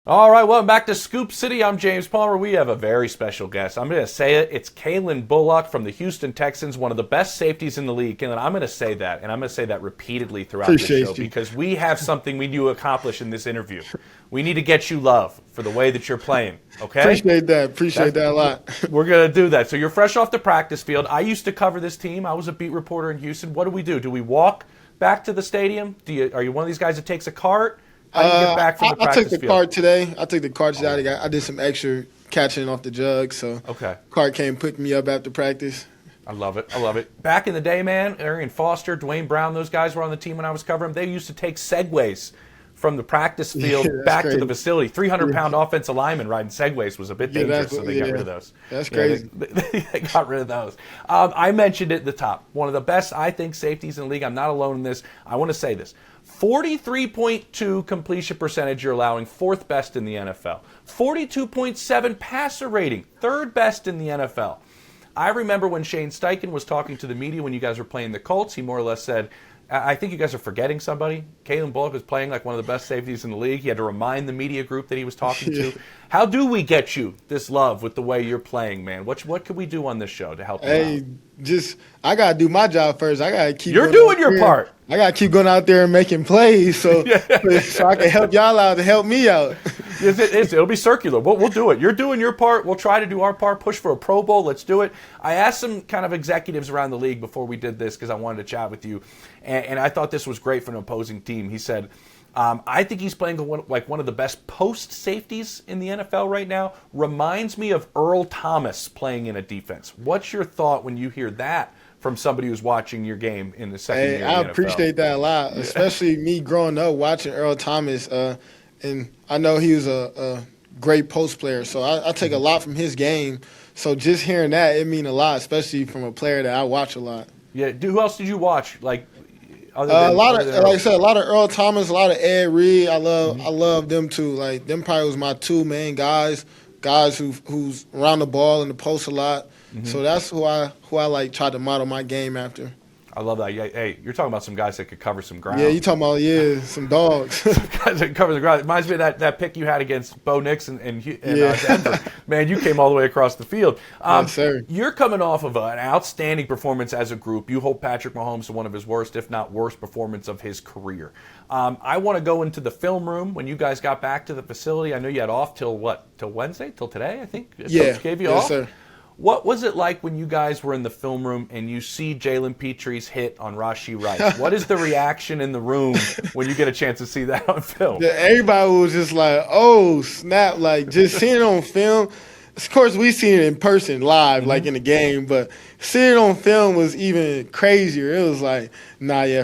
All right, welcome back to Scoop City. I'm James Palmer. We have a very special guest. I'm going to say it. It's Calen Bullock from the Houston Texans, one of the best safeties in the league. And I'm going to say that, and I'm going to say that repeatedly throughout this show because we have something we need to accomplish in this interview. We need to get you love for the way that you're playing, okay? Appreciate that a lot. We're going to do that. So you're fresh off the practice field. I used to cover this team. I was a beat reporter in Houston. What do? Do we walk back to the stadium? Are you one of these guys that takes a cart? How do you get back from the practice I took the field? cart today. I took the cart today. I did some extra catching off the jug, so Okay. Cart came pick me up after practice. I love it. I love it. Back in the day, man, Arian Foster, Dwayne Brown, those guys were on the team when I was covering them. They used to take segways from the practice field back to the facility. 300-pound offensive lineman riding segways was a bit dangerous, so they got rid of those. That's crazy. They got rid of those. I mentioned it at the top. One of the best, I think, safeties in the league. I'm not alone in this. I want to say this. 43.2 completion percentage you're allowing, fourth best in the NFL. 42.7 passer rating, third best in the NFL. I remember when Shane Steichen was talking to the media when you guys were playing the Colts, he more or less said, I think you guys are forgetting somebody. Calen Bullock was playing like one of the best safeties in the league. He had to remind the media group that he was talking to. How do we get you this love with the way you're playing, man? What could we do on this show to help you out? I got to do my job first. I got to keep You're doing your part. I got to keep going out there and making plays so I can help y'all out to help me out. It'll be circular. We'll do it. You're doing your part. We'll try to do our part. Push for a Pro Bowl. Let's do it. I asked some kind of executives around the league before we did this because I wanted to chat with you, and I thought this was great for an opposing team. He said, I think he's playing like one of the best post safeties in the NFL right now. Reminds me of Earl Thomas playing in a defense. What's your thought when you hear that from somebody who's watching your game in the second year of the I NFL? appreciate that a lot, especially me growing up watching Earl Thomas. And I know he was a great post player, so I take a lot from his game. So just hearing that, it means a lot, especially from a player that I watch a lot. Yeah. Who else did you watch? Like like I said, a lot of Earl Thomas, a lot of Ed Reed. I love them too. Like them probably was my two main guys who's around the ball in the post a lot. So that's who I like try to model my game after. I love that. Yeah, hey, you're talking about some guys that could cover some ground. Yeah, you talking about some dogs. Some guys that cover the ground. It reminds me of that pick you had against Bo Nix in Denver. Man, you came all the way across the field. Yes, sir. You're coming off of an outstanding performance as a group. You hold Patrick Mahomes to one of his worst, if not worst, performance of his career. I want to go into the film room when you guys got back to the facility. I know you had off till Wednesday? Till today, I think? Coach gave you off? Sir. What was it like when you guys were in the film room and you see Jalen Petrie's hit on Rashee Rice? What is the reaction in the room when you get a chance to see that on film? Everybody was just like, oh, snap. Like, just seeing it on film. Of course, we seen it in person live, like in the game, but seeing it on film was even crazier. It was like,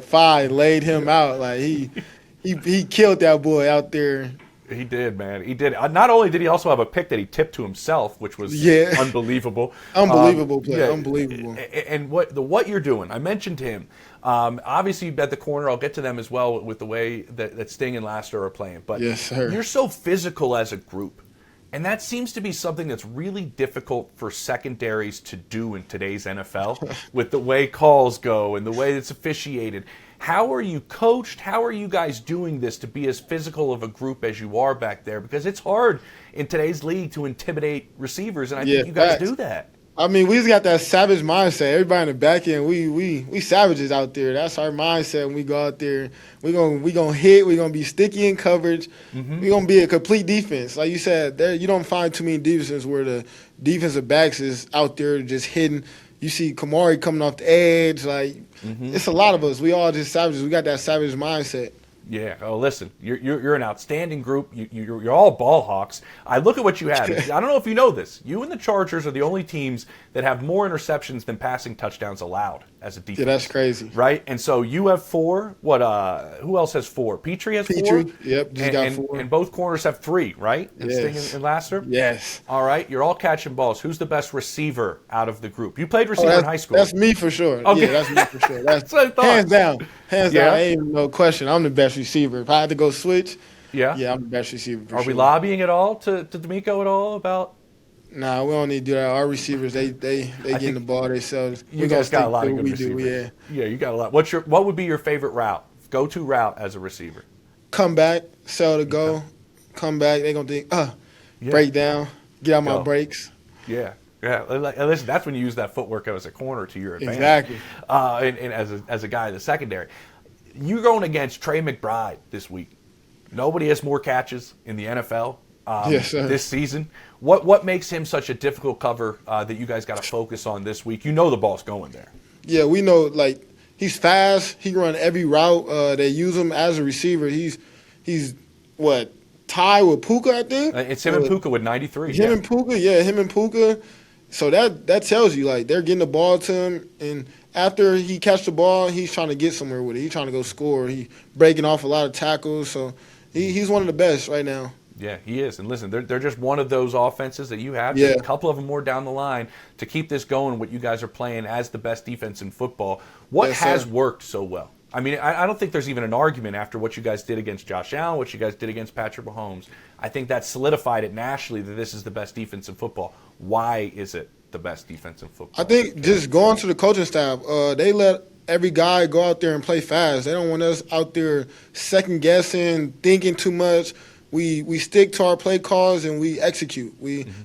Fi laid him out. Like, he killed that boy out there. He did, man. He did. Not only did he also have a pick that he tipped to himself, which was unbelievable. Unbelievable play. Unbelievable. And what you're doing, I mentioned him. Obviously, at the corner, I'll get to them as well with the way that Sting and Laster are playing. But yes, sir. You're so physical as a group. And that seems to be something that's really difficult for secondaries to do in today's NFL with the way calls go and the way it's officiated. How are you coached? How are you guys doing this to be as physical of a group as you are back there? Because it's hard in today's league to intimidate receivers, and I think you guys do that. I mean, we just got that savage mindset. Everybody in the back end, we savages out there. That's our mindset when we go out there. We gonna hit. We gonna be sticky in coverage. We gonna be a complete defense. Like you said, you don't find too many defenses where the defensive backs is out there just hitting. You see Kamari coming off the edge. Like it's a lot of us. We all just savages. We got that savage mindset. Yeah. Oh, listen, you're an outstanding group. You're all ball hawks. I look at what you have. I don't know if you know this. You and the Chargers are the only teams that have more interceptions than passing touchdowns allowed as a defense. Yeah, that's crazy. Right? And so you have 4. Who else has 4? Petrie has 4? Yep, just got 4. And both corners have 3, right? And yes. Sting and Laster? Yes. All right. You're all catching balls. Who's the best receiver out of the group? You played receiver in high school. That's me for sure. Okay. Yeah, that's me for sure. That's what I thought. Hands down. Ain't no question. I'm the best receiver. If I had to go switch, yeah, I'm the best receiver for sure. Are we lobbying at all to D'Amico at all about? Nah, we don't need to do that. Our receivers, they getting the ball themselves. You guys got a lot of good receivers. Yeah, you got a lot. What would be your favorite route? Go-to route as a receiver? Come back, sell to go. come back, they're going to think, Yeah. break down, get out my Go. breaks. Yeah. Yeah, listen, that's when you use that footwork as a corner to your advantage. Exactly. And as a guy in the secondary. You're going against Trey McBride this week. Nobody has more catches in the NFL Yes, sir. this season. What makes him such a difficult cover that you guys got to focus on this week? You know the ball's going there. Yeah, we know, like, he's fast. He can run every route. They use him as a receiver. He's what, tied with Puka, I think? It's him and Puka with 93. Him and Puka. So that tells you, like, they're getting the ball to him, and after he catch the ball, he's trying to get somewhere with it. He's trying to go score. He's breaking off a lot of tackles. So he's one of the best right now. Yeah, he is. And listen, they're just one of those offenses that you have. Yeah. There's a couple of them more down the line to keep this going, what you guys are playing as the best defense in football. What Yes, has sir. worked so well? I mean, I don't think there's even an argument after what you guys did against Josh Allen, what you guys did against Patrick Mahomes. I think that solidified it nationally that this is the best defense in football. Why is it the best defense in football? I think just going to the coaching staff, they let every guy go out there and play fast. They don't want us out there second guessing, thinking too much. We stick to our play calls and we execute.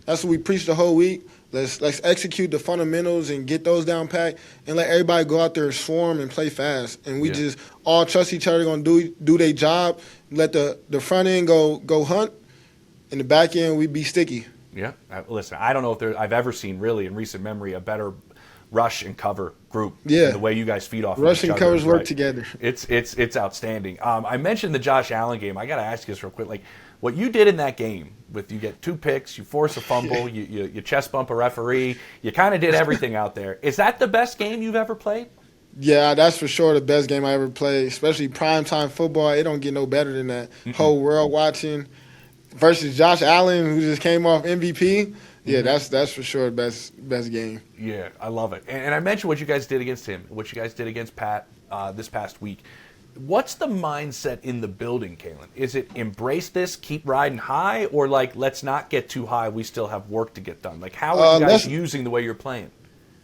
That's what we preach the whole week. Let's execute the fundamentals and get those down pat and let everybody go out there and swarm and play fast. And we just all trust each other, going to do their job. Let the front end go hunt, and the back end we be sticky. Yeah. Listen, I don't know if I've ever seen really in recent memory a better rush and cover group. Yeah. The way you guys feed off Rush each and other covers is work right. together. It's outstanding. I mentioned the Josh Allen game. I got to ask you this real quick. Like, what you did in that game with you get 2 picks, you force a fumble, you chest bump a referee, you kind of did everything out there. Is that the best game you've ever played? Yeah, that's for sure the best game I ever played, especially primetime football. It don't get no better than that. Whole world watching versus Josh Allen, who just came off MVP. Yeah, that's for sure the best game. Yeah, I love it. And I mentioned what you guys did against him, what you guys did against Pat this past week. What's the mindset in the building, Calen? Is it embrace this, keep riding high, or like let's not get too high, we still have work to get done? Like how are you guys using the way you're playing?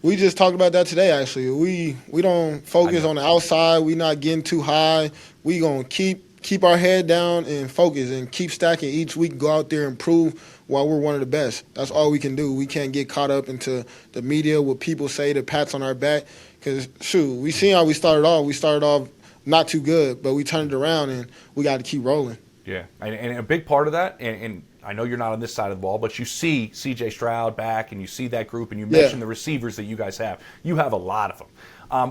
We just talked about that today, actually. We don't focus on the outside. We not getting too high. We going to keep our head down and focus and keep stacking each week, go out there and prove why we're one of the best. That's all we can do. We can't get caught up into the media, what people say, the pats on our back. Because, shoot, we seen how we started off. We started off not too good, but we turned it around, and we got to keep rolling. Yeah, and a big part of that, and I know you're not on this side of the ball, but you see C.J. Stroud back, and you see that group, and you mentioned the receivers that you guys have. You have a lot of them.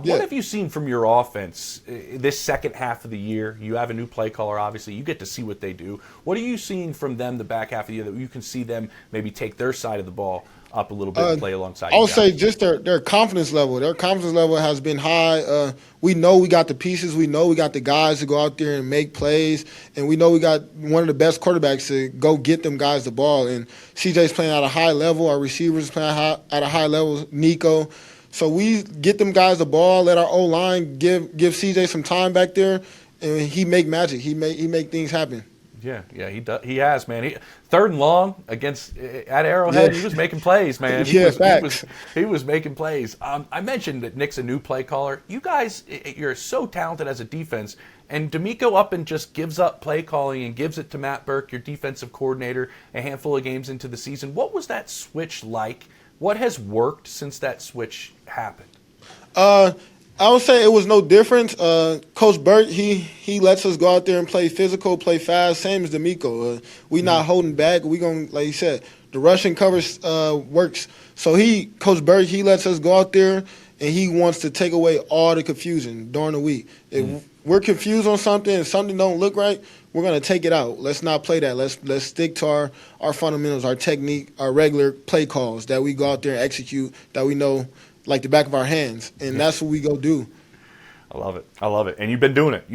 What have you seen from your offense this second half of the year? You have a new play caller, obviously. You get to see what they do. What are you seeing from them the back half of the year that you can see them maybe take their side of the ball up a little bit and play alongside you? I would say just their confidence level. Their confidence level has been high. We know we got the pieces. We know we got the guys to go out there and make plays. And we know we got one of the best quarterbacks to go get them guys the ball. And CJ's playing at a high level. Our receivers playing at a high level. Nico. So we get them guys the ball, let our O-line give CJ some time back there, and he make magic. He make things happen. Yeah, he does. He has, man. Third and long at Arrowhead, he was making plays, man. He was making plays. I mentioned that Nick's a new play caller. You guys, you're so talented as a defense, and D'Amico up and just gives up play calling and gives it to Matt Burke, your defensive coordinator, a handful of games into the season. What was that switch like? What has worked since that switch happened? I would say it was no different. Coach Burke, he lets us go out there and play physical, play fast, same as D'Amico. We not holding back. We gonna, like you said, the rushing covers works. So Coach Burke, he lets us go out there and he wants to take away all the confusion during the week. If we're confused on something and something don't look right, we're gonna take it out. Let's not play that. Let's stick to our fundamentals, our technique, our regular play calls that we go out there and execute, that we know like the back of our hands, and that's what we go do. I love it, and you've been doing it.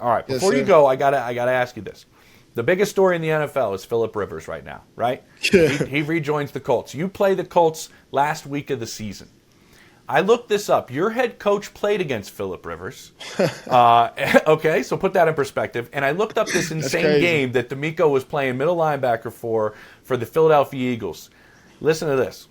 All right, before Yes, you go, I gotta ask you this: the biggest story in the NFL is Phillip Rivers right now, right? Yeah. He rejoins the Colts. You play the Colts last week of the season. I looked this up. Your head coach played against Phillip Rivers. Okay, so put that in perspective. And I looked up this insane game that D'Amico was playing middle linebacker for the Philadelphia Eagles. Listen to this.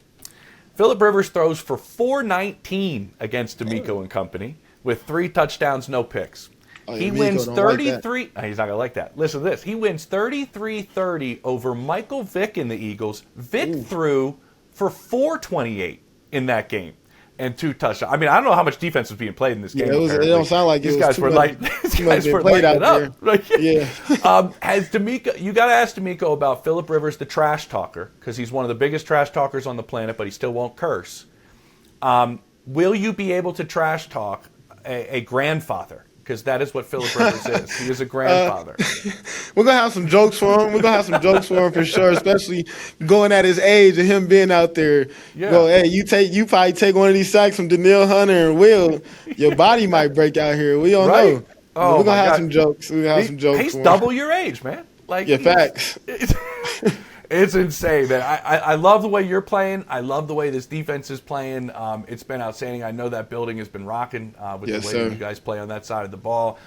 Phillip Rivers throws for 419 against D'Amico and company with 3 touchdowns, no picks. Oh, yeah, He Miko wins don't like that. 33. He's not going to like that. Listen to this. He wins 33-30 over Michael Vick in the Eagles. Vick threw for 428 in that game and 2 touchdowns. I mean, I don't know how much defense was being played in this game. It don't sound like these it was guys too were much, these guys were played lighting out it up. Right? Yeah. Has D'Amico? You got to ask D'Amico about Phillip Rivers, the trash talker, because he's one of the biggest trash talkers on the planet, but he still won't curse. Will you be able to trash talk a grandfather? Because that is what Phillip Rivers is. He is a grandfather. We're going to have some jokes for him. We're going to have some jokes for him for sure, especially going at his age and him being out there. Yeah. Go, hey, you probably take one of these sacks from Daniil Hunter and Will, your body might break out here. We don't know. Oh, we're going to have some jokes. We're going to have some jokes He's for him. double your age, man. Like, Yeah, facts. It's insane, man. I love the way you're playing. I love the way this defense is playing. It's been outstanding. I know that building has been rocking with the way that you guys play on that side of the ball,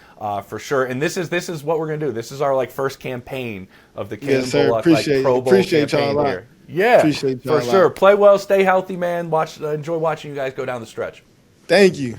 for sure. And this is what we're gonna do. This is our first campaign of the Calen Bullock Pro Bowl appreciate campaign y'all a lot. here. Yeah, Appreciate y'all for sure. Play well, stay healthy, man. Enjoy watching you guys go down the stretch. Thank you.